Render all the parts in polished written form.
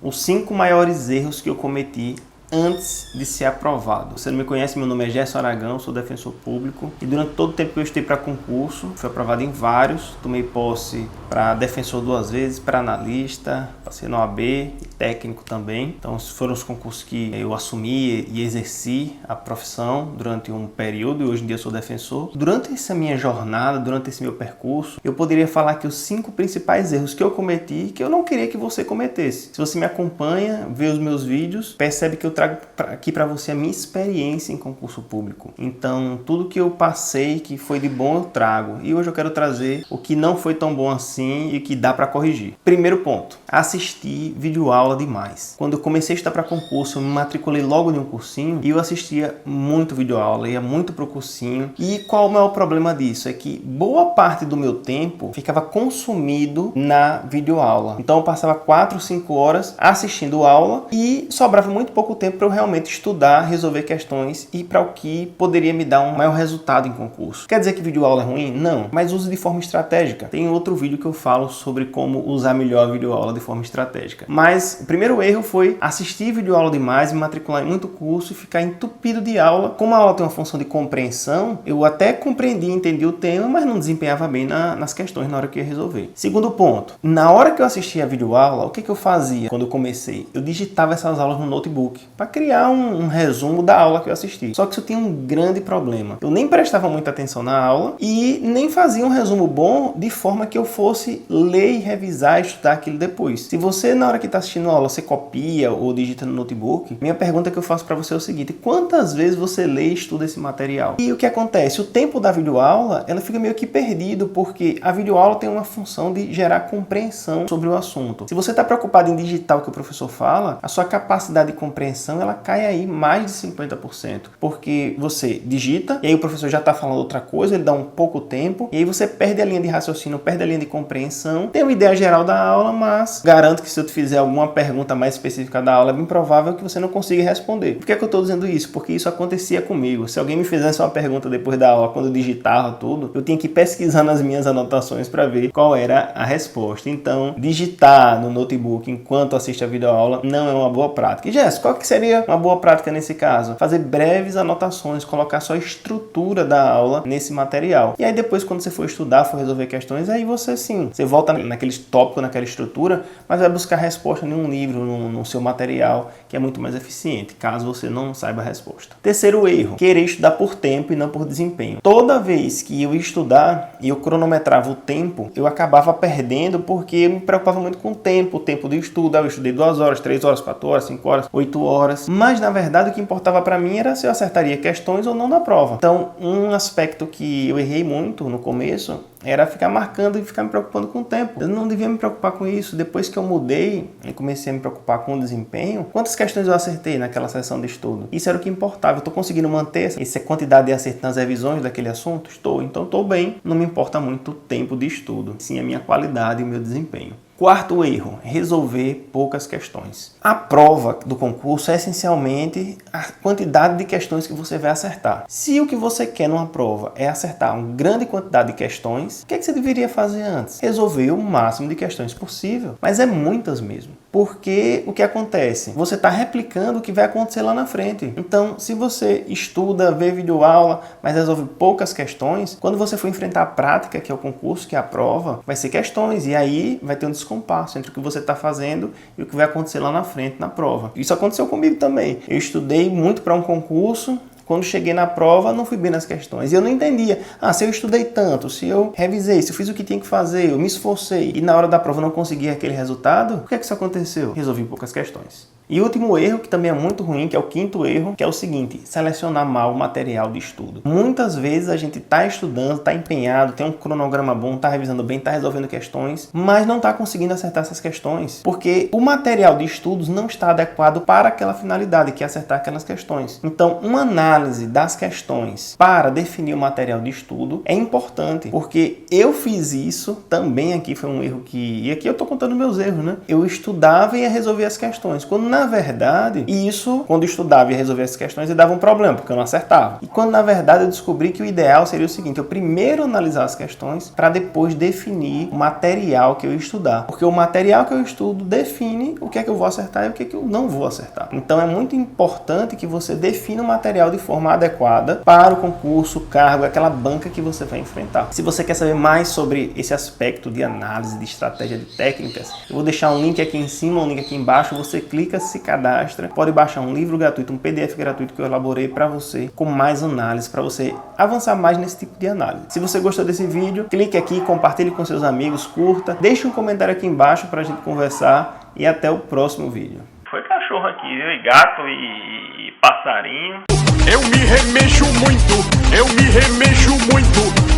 Os 5 maiores erros que eu cometi antes de ser aprovado. Você não me conhece, meu nome é Gerson Aragão, sou defensor público e durante todo o tempo que eu estudei para concurso, fui aprovado em vários, tomei posse para defensor 2 vezes, para analista, passei na OAB e técnico também. Então foram os concursos que eu assumi e exerci a profissão durante um período e hoje em dia sou defensor. Durante essa minha jornada, durante esse meu percurso, eu poderia falar que os 5 principais erros que eu cometi que eu não queria que você cometesse. Se você me acompanha, vê os meus vídeos, percebe que eu trago aqui para você a minha experiência em concurso público. Então, tudo que eu passei que foi de bom eu trago. E hoje eu quero trazer o que não foi tão bom assim e que dá para corrigir. Primeiro ponto, assistir videoaula demais. Quando eu comecei a estudar para concurso, eu me matriculei logo em um cursinho e eu assistia muito videoaula, ia muito pro cursinho. E qual o maior problema disso? É que boa parte do meu tempo ficava consumido na videoaula. Então eu passava 4, 5 horas assistindo aula e sobrava muito pouco tempo para eu realmente estudar, resolver questões e para o que poderia me dar um maior resultado em concurso. Quer dizer que videoaula é ruim? Não, mas use de forma estratégica. Tem outro vídeo que eu falo sobre como usar melhor a videoaula de forma estratégica. Mas o primeiro erro foi assistir videoaula demais, me matricular em muito curso e ficar entupido de aula. Como a aula tem uma função de compreensão, eu até compreendi, entendi o tema, mas não desempenhava bem nas questões na hora que ia resolver. Segundo ponto, na hora que eu assistia a videoaula, o que eu fazia quando eu comecei? Eu digitava essas aulas no notebook para criar um resumo da aula que eu assisti. Só que isso tinha um grande problema. Eu nem prestava muita atenção na aula e nem fazia um resumo bom de forma que eu fosse ler e revisar e estudar aquilo depois. Se você, na hora que está assistindo a aula, você copia ou digita no notebook, minha pergunta que eu faço para você é o seguinte: quantas vezes você lê e estuda esse material? E o que acontece? O tempo da videoaula, ela fica meio que perdido, porque a videoaula tem uma função de gerar compreensão sobre o assunto. Se você está preocupado em digitar o que o professor fala, a sua capacidade de compreensão ela cai aí mais de 50%, porque você digita e aí o professor já está falando outra coisa, ele dá um pouco tempo e aí você perde a linha de raciocínio, perde a linha de compreensão, tem uma ideia geral da aula, mas garanto que se eu te fizer alguma pergunta mais específica da aula, é bem provável que você não consiga responder. Por que é que eu estou dizendo isso? Porque isso acontecia comigo. Se alguém me fizesse uma pergunta depois da aula, quando eu digitava tudo, eu tinha que pesquisar nas minhas anotações para ver qual era a resposta. Então, digitar no notebook enquanto assiste a videoaula não é uma boa prática. E Jéssica, qual que seria uma boa prática nesse caso? Fazer breves anotações, colocar só a estrutura da aula nesse material. E aí depois, quando você for estudar, for resolver questões, aí você sim, você volta naqueles tópicos, naquela estrutura, mas vai buscar a resposta em um livro, no seu material, que é muito mais eficiente, caso você não saiba a resposta. Terceiro erro, querer estudar por tempo e não por desempenho. Toda vez que eu ia estudar e eu cronometrava o tempo, eu acabava perdendo porque eu me preocupava muito com o tempo de estudo. Eu estudei 2 horas, 3 horas, 4 horas, 5 horas, 8 horas, mas na verdade o que importava para mim era se eu acertaria questões ou não na prova. Então, um aspecto que eu errei muito no começo era ficar marcando e ficar me preocupando com o tempo. Eu não devia me preocupar com isso. Depois que eu mudei e comecei a me preocupar com o desempenho, quantas questões eu acertei naquela sessão de estudo? Isso era o que importava. Eu estou conseguindo manter essa quantidade de acerto nas revisões daquele assunto? Estou. Então estou bem. Não me importa muito o tempo de estudo, sim a minha qualidade e o meu desempenho. Quarto erro, resolver poucas questões. A prova do concurso é essencialmente a quantidade de questões que você vai acertar. Se o que você quer numa prova é acertar uma grande quantidade de questões, o que é que você deveria fazer antes? Resolver o máximo de questões possível, mas é muitas mesmo. Porque o que acontece? Você está replicando o que vai acontecer lá na frente. Então, se você estuda, vê videoaula, mas resolve poucas questões, quando você for enfrentar a prática, que é o concurso, que é a prova, vai ser questões. E aí vai ter um descompasso entre o que você está fazendo e o que vai acontecer lá na frente, na prova. Isso aconteceu comigo também. Eu estudei muito para um concurso. Quando cheguei na prova, não fui bem nas questões. E eu não entendia. Se eu estudei tanto, se eu revisei, se eu fiz o que tinha que fazer, eu me esforcei, e na hora da prova eu não consegui aquele resultado, por que isso aconteceu? Resolvi poucas questões. E o último erro, que também é muito ruim, que é o quinto erro, que é o seguinte: selecionar mal o material de estudo. Muitas vezes a gente está estudando, está empenhado, tem um cronograma bom, está revisando bem, está resolvendo questões, mas não está conseguindo acertar essas questões, porque o material de estudos não está adequado para aquela finalidade, que é acertar aquelas questões. Então, uma análise das questões para definir o material de estudo é importante, porque eu fiz isso também. Aqui foi um erro e aqui eu estou contando meus erros, né? Eu estudava e ia resolver as questões, quando na verdade, isso, quando eu estudava e resolvia essas questões, eu dava um problema, porque eu não acertava. E quando, na verdade, eu descobri que o ideal seria o seguinte: eu primeiro analisar as questões para depois definir o material que eu ia estudar. Porque o material que eu estudo define o que é que eu vou acertar e o que é que eu não vou acertar. Então, é muito importante que você defina o material de forma adequada para o concurso, o cargo, aquela banca que você vai enfrentar. Se você quer saber mais sobre esse aspecto de análise, de estratégia, de técnicas, eu vou deixar um link aqui em cima, um link aqui embaixo, você clica, se cadastra, pode baixar um livro gratuito, um PDF gratuito que eu elaborei para você, com mais análise, para você avançar mais nesse tipo de análise. Se você gostou desse vídeo, clique aqui, compartilhe com seus amigos, curta, deixe um comentário aqui embaixo para a gente conversar e até o próximo vídeo. Foi cachorro aqui, viu? E gato e passarinho. Eu me remexo muito,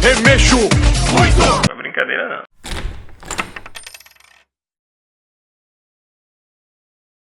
remexo muito. Não é brincadeira não.